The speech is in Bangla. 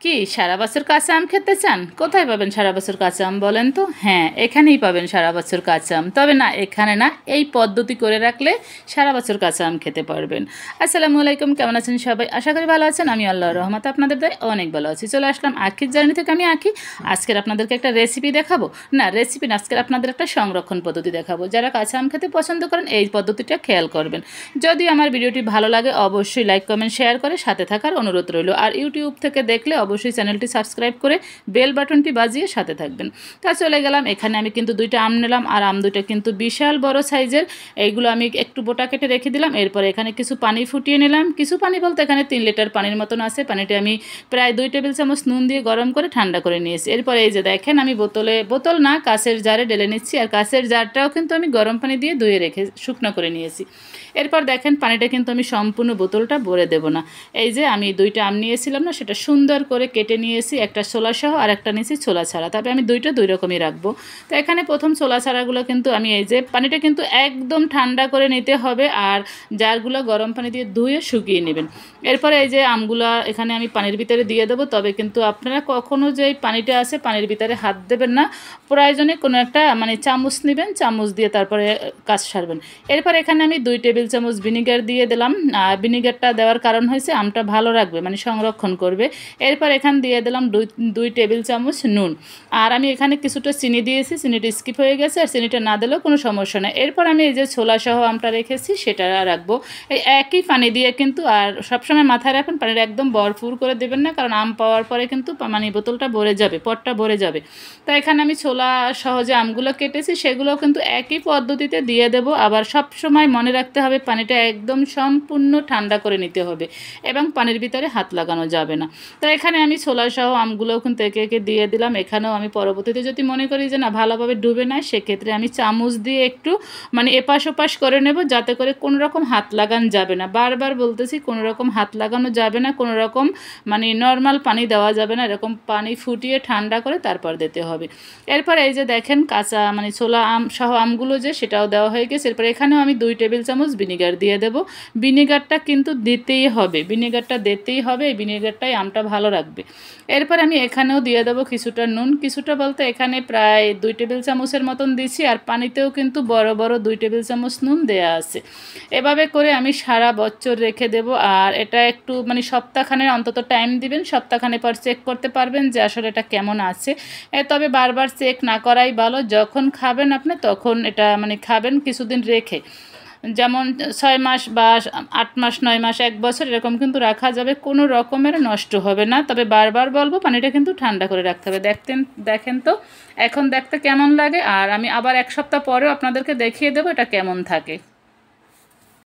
কি সারা বছর কাঁচা আম খেতে চান? কোথায় পাবেন সারা বছর কাঁচা আম বলেন তো? হ্যাঁ, এখানেই পাবেন সারা বছর কাঁচা আম। তবে না, এখানে না, এই পদ্ধতি করে রাখলে সারা বছর কাঁচা আম খেতে পারবেন। আসসালামু আলাইকুম, কেমন আছেন সবাই? আশা করি ভালো আছেন। আমি আল্লাহর রহমতে আপনাদের দয়ায় অনেক ভালো আছি। চলে আসলাম আখির জার্নি থেকে। আমি আখি। আজকের আপনাদেরকে একটা রেসিপি দেখাবো। না, রেসিপি না, আজকের আপনাদের একটা সংরক্ষণ পদ্ধতি দেখাবো। যারা কাঁচা আম খেতে পছন্দ করেন এই পদ্ধতিটা খেয়াল করবেন। যদি আমার ভিডিওটি ভালো লাগে অবশ্যই লাইক কমেন্ট শেয়ার করে সাথে থাকার অনুরোধ রইল। আর ইউটিউব থেকে দেখলে অবশ্যই চ্যানেলটি সাবস্ক্রাইব করে বেল বাটনটি বাজিয়ে সাথে থাকবেন। তা চলে গেলাম। এখানে আমি কিন্তু দুইটা আম নিলাম, আর আম দুইটা কিন্তু বিশাল বড় সাইজের। এইগুলো আমি একটু বোটা কেটে রেখে দিলাম। এরপরে এখানে কিছু পানি ফুটিয়ে নিলাম। কিছু পানি বলতে এখানে 3 লিটার পানির মতন আছে। পানিটা আমি প্রায় 2 টেবিল চামচ নুন দিয়ে গরম করে ঠান্ডা করে নিয়েছি। এরপরে এই যে দেখেন, আমি বোতল না, কাঁচের জারে ঢেলে নিচ্ছি। আর কাঁচের জারটাও কিন্তু আমি গরম পানি দিয়ে ধুয়ে রেখে শুকনো করে নিয়েছি। এরপর দেখেন, পানিটা কিন্তু আমি সম্পূর্ণ বোতলটা ভরে দেব না। এই যে আমি দুইটা আম নিয়েছিলাম না, সেটা সুন্দর করে কেটে নিয়েছি, একটা ছোলা সহ আর একটা নিয়েছি ছোলা ছাড়া। তবে আমি দুইটা দুই রকমই রাখবো। তো এখানে প্রথম ছোলা ছাড়াগুলো কিন্তু আমি এই যে পানিটা কিন্তু একদম ঠান্ডা করে নিতে হবে, আর জারগুলো গরম পানি দিয়ে ধুয়ে শুকিয়ে নেবেন। এরপরে এই যে আমগুলো এখানে আমি পানির ভিতরে দিয়ে দেবো। তবে কিন্তু আপনারা কখনো যে পানিটা আছে পানির ভিতরে হাত দেবেন না। প্রয়োজনে কোনো একটা চামচ নেবেন, চামচ দিয়ে তারপরে কাজ সারবেন। এরপর এখানে আমি 2 টেবিল চামচ ভিনিগার দিয়ে দিলাম। ভিনিগারটা দেওয়ার কারণ হয়েছে আমটা ভালো রাখবে, সংরক্ষণ করবে। এরপর এখানে দিয়ে দিলাম 2 টেবিল চামচ নুন। আর আমি এখানে কিছুটা চিনি দিয়েছি, চিনিটা স্কিপ হয়ে গেছে, আর চিনিটা না দিলেও কোনো সমস্যা নেই। এরপর আমি এই যে ছোলা সহ আমটা রেখেছি সেটা রাখবো এই একই পানি দিয়ে কিন্তু। আর সবসময় মাথায় রাখবেন, পানিটা একদম ভরপুর করে দেবেন না, কারণ আম পাওয়ার পরে কিন্তু বোতলটা ভরে যাবে, পটটা ভরে যাবে। তো এখানে আমি ছোলা সহ যে আমগুলো কেটেছি সেগুলো কিন্তু একই পদ্ধতিতে দিয়ে দেবো। আবার সব সময় মনে রাখতে হবে পানিটা একদম সম্পূর্ণ ঠান্ডা করে নিতে হবে, এবং পানির ভিতরে হাত লাগানো যাবে না। তো এখানে আমি ছোলা সহ আমগুলোও কিন্তু একে একে দিয়ে দিলাম। এখানেও আমি পরবর্তীতে যদি মনে করি যে না ভালোভাবে ডুবে না, সেক্ষেত্রে আমি চামচ দিয়ে একটু এপাশ ওপাশ করে নেব, যাতে করে কোনো রকম হাত লাগানো যাবে না। বারবার বলতেছি, কোনো রকম হাত লাগানো যাবে না, কোনো রকম নর্মাল পানি দেওয়া যাবে না। এরকম পানি ফুটিয়ে ঠান্ডা করে তারপর দিতে হবে। এরপর এই যে দেখেন কাঁচা ছোলা আম সহ আমগুলো যে সেটাও দেওয়া হয়ে গেছে। এরপর এখানেও আমি 2 টেবিল চামচ ভিনিগার দিয়ে দেব। ভিনিগারটা কিন্তু দিতেই হবে, ভিনিগারটা দিতেই হবে। এই ভিনিগারটাই আমটা ভালো রাখবে। এরপর আমি এখানেও দিয়ে দেবো কিছুটা নুন। কিছুটা বলতে এখানে প্রায় 2 টেবিল চামচের মতন দিচ্ছি, আর পানিতেও কিন্তু বড় বড় 2 টেবিল চামচ নুন দেয়া আছে। এভাবে করে আমি সারা বছর রেখে দেব। আর এটা একটু সপ্তাহখানেক অন্তত টাইম দিবেন। সপ্তাহখানেক পর চেক করতে পারবেন যে আসলে এটা কেমন আছে। তবে বারবার চেক না করাই ভালো। যখন খাবেন আপনি তখন এটা খাবেন কিছুদিন রেখে। যেমন 6 মাস বা 8 মাস, 9 মাস, 1 বছর এরকম কিন্তু রাখা যাবে, কোনো রকমের নষ্ট হবে না। তবে বারবার বলবো পানিটা কিন্তু ঠান্ডা করে রাখতে হবে। দেখেন তো এখন দেখতে কেমন লাগে, আর আমি আবার 1 সপ্তাহ পরেও আপনাদেরকে দেখিয়ে দেবো এটা কেমন থাকে।